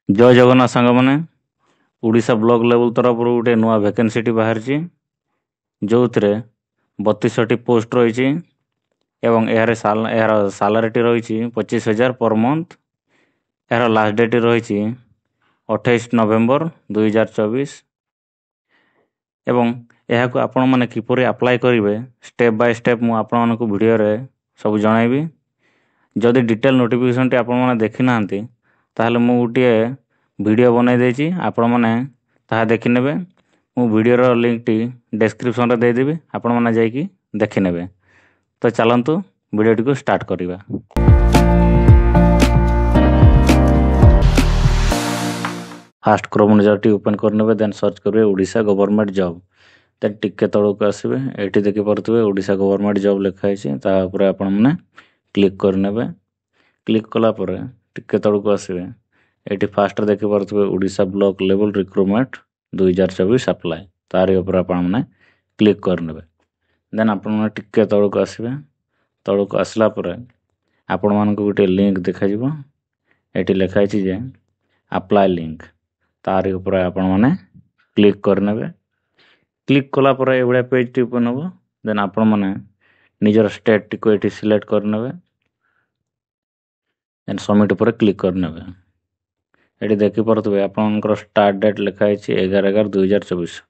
जय जगन्नाथ सांग मैंने ओडिशा ब्लॉक लेवल तरफ गोटे नुआ वैकेंसीटी बाहरी जो थे 32टी पोस्ट रही यार सालारीटी रही 25,000 पर मंथ। यार लास्ट डेट रही 28 नवेम्बर 2024 एवं यह आपण मैंने किपरि अप्लाई करेंगे स्टेप बाय स्टेप मु आपण मानक वीडियो रे सब जनइबी। जदि डिटेल नोटिफिकेशन टी आपण मैंने देखी ना ताहले मु गोटे वीडियो बनई देछि आपण मैंने ताहा देखि नेबे। मु वीडियो रो लिंक टी डिस्क्रिप्शन रे दे देबी आपण मैंने जाइकी देखि नेबे। तो चलंतु वीडियो टी को स्टार्ट करिबा। फास्ट क्रोम ब्राउज़र टी ओपन करनेबे देन सर्च करिवे ओडिशा गवर्नमेंट जॉब। देन टिके तळक आसीबे एठी देखि परतुबे ओडिशा गवर्नमेंट जॉब लिखा हैछि ता ऊपर आपण माने क्लिक करनेबे। क्लिक कला परे टिके तळक आसीबे एठी फास्ट देखि परतुबे Odisha block level recruitment 2024 apply तारि ऊपर आपण माने क्लिक करनेबे। देन आपण माने टिके तळक आसीबे तळक आसला परे आपण मानक गोटे लिंक देखा जिवो एठी लिखा हैछि जे अप्लाई लिंक तारि ऊपर आपण माने क्लिक करनेबे। क्लिक कला पर एभलिया पेज टी ओपन हो। देन आपण माने निजर स्टेट टी को एठी सिलेक्ट करनेबे देन सबमिट पर क्लिक करनेबे। एठी देखि परतबे आपनकर स्टार्ट डेट लिखा हैछि 11/11/2024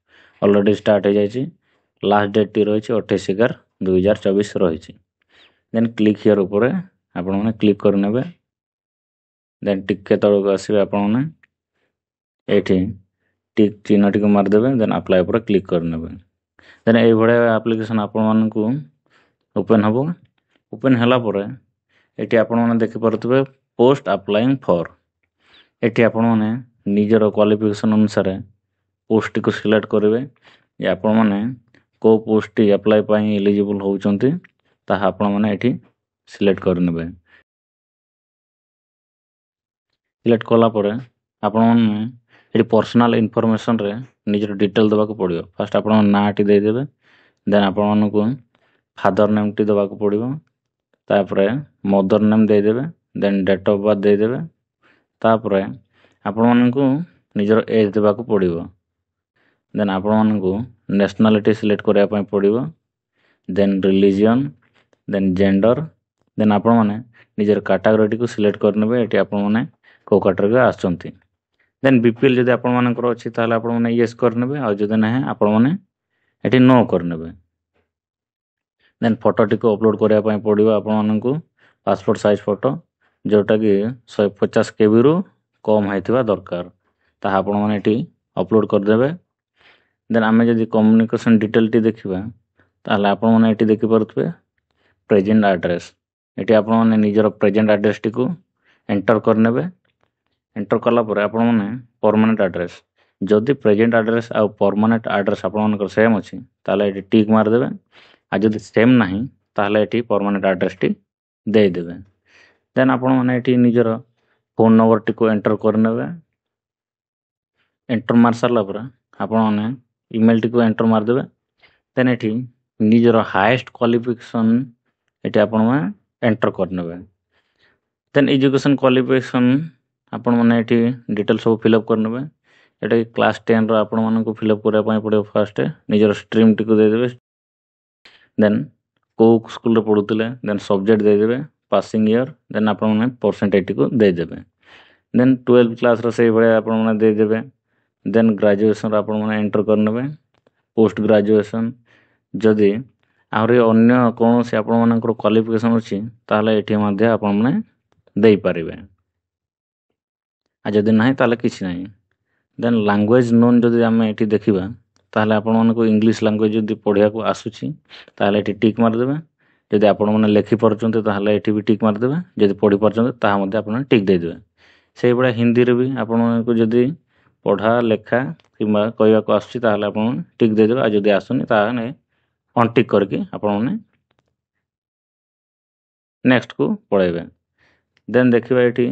ऑलरेडी स्टार्ट हो जायछि। लास्ट डेट टी रहिछि 28/11/2024 रहिछि। देन क्लिक हियर ऊपर आपण माने क्लिक करनेबे। देन टिके तळक आसीबे आपण माने एठी टिक चिन्ह टी को मार देबे देन अप्लाई पर क्लिक करनेबे। देन ए भड़े एप्लिकेशन आपण मानकु ओपन हबो। ओपन हला परे एठी आपण माने देखि परतबे पोस्ट अप्लाइंग फॉर एठी आपण माने निजर क्वालिफिकेशन अनुसार पोस्ट टी को सिलेक्ट करिवे जे आपण माने को पोस्ट टी अप्लाई पई एलिजिबल होउचंती ताहा आपण माने एठी सिलेक्ट करनेबे। सिलेक्ट कला परे आपण माने एठी पर्सनल इन्फॉर्मेशन रे निजर डिटेल देबा को पड़ियो। फर्स्ट आपण ना टी दे देबे देन आपण मानकु फादर नेम टी देबा को पड़ियो तापरे मदर नेम दे देबे देन डेट ऑफ बर्थ दे देबे तापरे आपण मानकु निजर एज देबा को पड़ियो। देन आपण मानकु नेशनलिटी सिलेक्ट करिया पई पड़ियो then religion then gender then आपण माने निजर कैटेगरी टी को सिलेक्ट करनेबे एटी आपण माने को कैटेगरी आछंती। देन बीपीएल जदि आपण मानकर अछि ताले आपण माने यस करनेबे आ जदि नाही आपण माने एटी नो करनेबे। देन फोटो टी को अपलोड करिया पई पड़ियो आपण मानकु पासपोर्ट साइज फोटो जोटा कि 150 केबी रु कम हैथिबा दरकार ता आपण माने एटी अपलोड कर देबे। देन आमे जदि कम्युनिकेशन डिटेल टी देखिबा ताले आपण माने एटी देखि परतबे प्रेजेंट एड्रेस एटी आपण माने निजर प्रेजेंट एड्रेस टी को एंटर करनेबे। एंटर कला पर आपण माने परमानेंट एड्रेस जदि प्रेजेंट एड्रेस आ परमानेंट एड्रेस आपण मानकर सेम अछि ताले एटी टिक मार देबे आ जदि सेम नाही ताले एटी परमानेंट एड्रेस टी दे देबे। देन आपण माने एटी निजर फोन नंबर टी को एंटर करनेबे। एंटर मार सारला पर आपण माने ईमेल टी को एंटर मार देबे। देन एटी निजर हाईएस्ट क्वालिफिकेशन एटी आपण माने एंटर करनेबे। देन एजुकेशन क्वालिफिकेशन आपण माने एटी डिटेल सब फिलअप करनेबे। एटा क्लास 10 रो आपण मानकु फिलअप करिया पई पड़ियो। फर्स्ट निजर स्ट्रीम टी को दे देबे देन को स्कूल रे पढुतले देन सब्जेक्ट दे देबे पासिंग ईयर देन आपण माने परसेंटेज टी को दे देबे। देन 12 क्लास रो से बडे आपण माने दे देबे। देन ग्रेजुएशन रो आपण माने एंटर करनेबे पोस्ट ग्रेजुएशन जदि आउरी अन्य कोन से आपण मानकर क्वालिफिकेशन अछि ताले एठी मध्ये आपण माने देई पारिबे आ जदि नाही ताले किछ नाही। देन लैंग्वेज नोन जदि आमे एठी देखिबा ताले आपण मानको इंग्लिश लैंग्वेज जदि पढिया को आसुची ताले एठी टिक मार देबे। जदि आपण माने लेखि परचंते ताले एठी भी टिक मार देबे जदि पढि परचंते ता मध्ये आपण टिक दे देबे। सेही बडा हिंदी रे भी आपण मानको जदि पढा लेखा किबा कहया को आसुची ताले आपण टिक दे देबे आ जदि आसुनी ताने अनटिक करके आपण माने नेक्स्ट को पढेबे। देन देखिबा एठी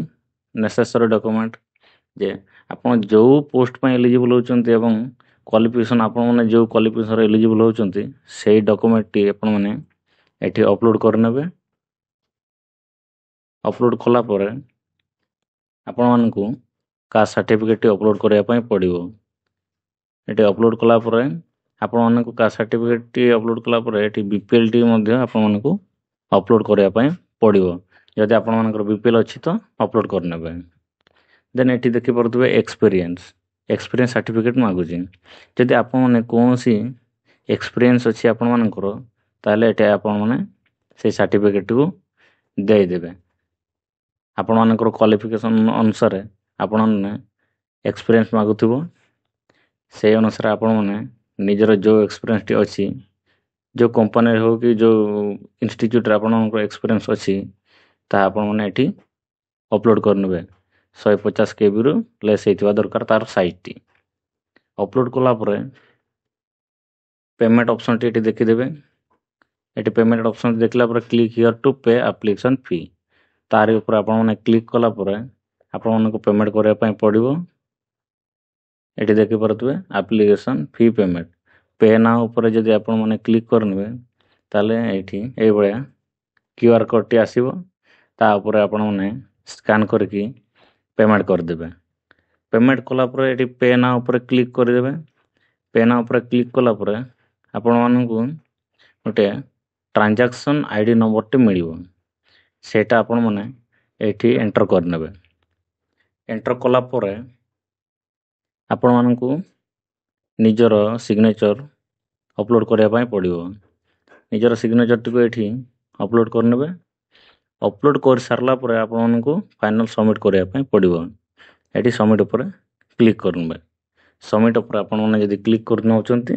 नेसेसरी डॉक्यूमेंट जे आपण जो पोस्ट पय एलिजिबल होचंती एवं क्वालिफिकेशन आपण माने जो क्वालिफिकेशन एलिजिबल होचंती सेही डॉक्यूमेंट टी आपण माने एठी अपलोड करनेबे। अपलोड कला परे आपण मानकु କାଷ୍ଟ ସାର୍ଟିଫିକେଟଟି ଅପଲୋଡ଼ କରିବା ପାଇଁ ପଡ଼ିବ। ଏଠି ଅପଲୋଡ଼ କଲା ପରେ ଆପଣମାନଙ୍କୁ କାଷ୍ଟ ସାର୍ଟିଫିକେଟଟି ଅପଲୋଡ଼ କଲା ପରେ ଏଠି ବିପିଏଲ୍ଟି ମଧ୍ୟ ଆପଣମାନଙ୍କୁ ଅପଲୋଡ଼ କରିବା ପାଇଁ ପଡ଼ିବ। ଯଦି ଆପଣମାନଙ୍କର ବିପିଏଲ୍ ଅଛି ତ ଅପଲୋଡ଼ କରିନେବେ। ଦେନ୍ ଏଠି ଦେଖିପାରୁଥିବେ ଏକ୍ସପିରିଏନ୍ସ ସାର୍ଟିଫିକେଟ୍ ମାଗୁଛି। ଯଦି ଆପଣମାନେ କୌଣସି ଏକ୍ସପିରିଏନ୍ସ ଅଛି ଆପଣମାନଙ୍କର ତାହେଲେ ଏଠି ଆପଣମାନେ ସେଇ ସାର୍ଟିଫିକେଟଟିକୁ ଦେଇଦେବେ। ଆପଣମାନଙ୍କର କ୍ୱାଲିଫିକେସନ୍ ଅନୁସାରେ ଆପଣମାନେ ଏକ୍ସପିରିଏନ୍ସ ମାଗୁଥିବ, ସେଇ ଅନୁସାରେ ଆପଣମାନେ ନିଜର ଯେଉଁ ଏକ୍ସପିରିଏନ୍ସଟି ଅଛି, ଯେଉଁ କମ୍ପାନୀରେ ହେଉ କି ଯେଉଁ ଇନଷ୍ଟିଚ୍ୟୁଟ୍ରେ ଆପଣଙ୍କର ଏକ୍ସପିରିଏନ୍ସ ଅଛି ତାହା ଆପଣମାନେ ଏଠି ଅପଲୋଡ଼ କରିନେବେ। 150 KBରୁ ଲେସ୍ ହେଇଥିବା ଦରକାର ତାର ସାଇଜ୍ଟି। ଅପଲୋଡ଼ କଲା ପରେ ପେମେଣ୍ଟ ଅପସନ୍ଟି ଏଠି ଦେଖିଦେବେ। ଏଠି ପେମେଣ୍ଟ ଅପସନ୍ ଦେଖିଲା ପରେ click here to pay application fee, ତାରି ଉପରେ ଆପଣମାନେ କ୍ଲିକ୍ କଲା ପରେ ଆପଣମାନଙ୍କୁ ପେମେଣ୍ଟ କରିବା ପାଇଁ ପଡ଼ିବ। ଏଠି ଦେଖିପାରୁଥିବେ application fee payment. Pay now ଉପରେ ଯଦି ଆପଣମାନେ କ୍ଲିକ୍ କରିନେବେ ତାହେଲେ ଏଇଠି ଏଇଭଳିଆ QR କୋଡ଼୍ଟି ଆସିବ। ତା ଉପରେ ଆପଣମାନେ ସ୍କାନ୍ କରିକି ପେମେଣ୍ଟ କରିଦେବେ। ପେମେଣ୍ଟ କଲା ପରେ ଏଠି ପେ ନାଓ ଉପରେ କ୍ଲିକ୍ କରିଦେବେ। ପେ ନାଓ ଉପରେ କ୍ଲିକ୍ କଲା ପରେ ଆପଣମାନଙ୍କୁ ଗୋଟେ ଟ୍ରାଞ୍ଜାକ୍ସନ୍ ID ନମ୍ବରଟି ମିଳିବ। ସେଇଟା ଆପଣମାନେ ଏଇଠି ଏଣ୍ଟର କରିନେବେ। ଏଣ୍ଟର କଲା ପରେ ଆପଣମାନଙ୍କୁ ନିଜର ସିଗ୍ନେଚର ଅପଲୋଡ଼ କରିବା ପାଇଁ ପଡ଼ିବ। ନିଜର ସିଗ୍ନେଚରଟିକୁ ଏଠି ଅପଲୋଡ଼ କରିନେବେ। ଅପଲୋଡ଼ କରିସାରିଲା ପରେ ଆପଣମାନଙ୍କୁ ଫାଇନାଲ୍ ସବମିଟ୍ କରିବା ପାଇଁ ପଡ଼ିବ। ଏଠି ସବମିଟ୍ ଉପରେ କ୍ଲିକ୍ କରିନେବେ। ସବମିଟ୍ ଉପରେ ଆପଣମାନେ ଯଦି କ୍ଲିକ୍ କରିନେଉଛନ୍ତି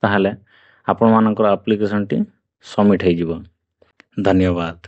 ତାହେଲେ ଆପଣମାନଙ୍କର ଆପ୍ଲିକେସନ୍ଟି ସବମିଟ୍ ହେଇଯିବ। ଧନ୍ୟବାଦ।